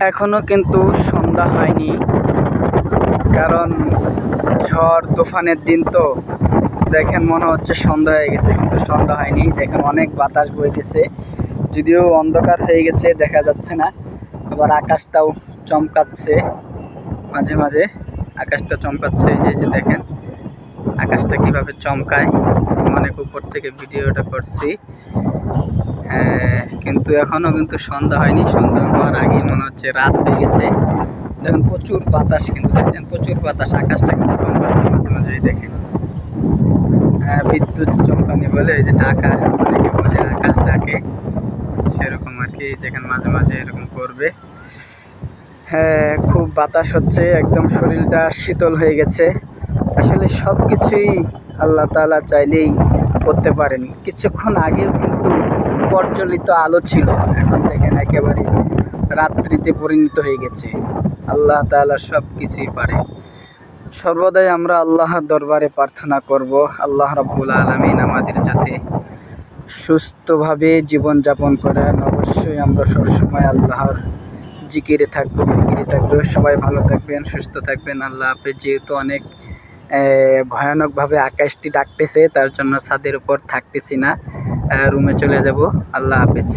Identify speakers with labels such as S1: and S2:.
S1: এখনো কিন্তু সন্ধ্যা হয়নি, কারণ ঝড় তুফানের দিন তো। দেখেন মনে হচ্ছে সন্ধ্যা হয়ে গেছে, কিন্তু সন্ধ্যা হয়নি। দেখেন অনেক বাতাস বইতেছে, যদিও অন্ধকার হয়ে গেছে, দেখা যাচ্ছে না। আবার আকাশটাও চমকাচ্ছে, মাঝে মাঝে আকাশটা চমকাচ্ছে। এই যে দেখেন আকাশটা কিভাবে চমকায়। অনেক উপর থেকে ভিডিওটা করছি, কিন্তু এখনো কিন্তু সন্ধ্যা হয়নি। সন্ধ্যা হওয়ার আগেই মনে হচ্ছে রাত হয়ে গেছে। দেখেন প্রচুর বাতাস, কিন্তু দেখছেন প্রচুর বাতাস, আকাশটা কিন্তু চমকাচ্ছে মাঝে মাঝে। দেখেন বিদ্যুৎ চমকানি বলে, এই যে ডাকা, অনেকে বলে আকাশ ডাকে, সেরকম আর কি। দেখেন মাঝে মাঝে এরকম করবে। খুব বাতাস হচ্ছে, একদম শরীরটা শীতল হয়ে গেছে। আসলে সব কিছুই আল্লাহ তাআলা চাইলেই করতে পারেন। কিছুক্ষণ আগেও কিন্তু প্রজ্বলিত আলো ছিল, এখন দেখেন একেবারে রাত্রিতে পরিণত হয়ে গেছে। আল্লাহ তাআলা সব কিছুই পারে। সর্বদাই আমরা আল্লাহর দরবারে প্রার্থনা করব, আল্লাহ রাব্বুল আলামিন আমাদের যাতে সুস্থভাবে জীবনযাপন করেন। অবশ্যই আমরা সবসময় আল্লাহর জিকিরে থাকবো, ফিকিরে থাকবো। সবাই ভালো থাকবেন, সুস্থ থাকবেন। আল্লাহ হাফেজ। যেহেতু অনেক ভয়ানকভাবে আকাশটি ডাকতেছে, তার জন্য ছাদের উপর থাকতেছি না, রুমে চলে যাব। আল্লাহ হাফেজ।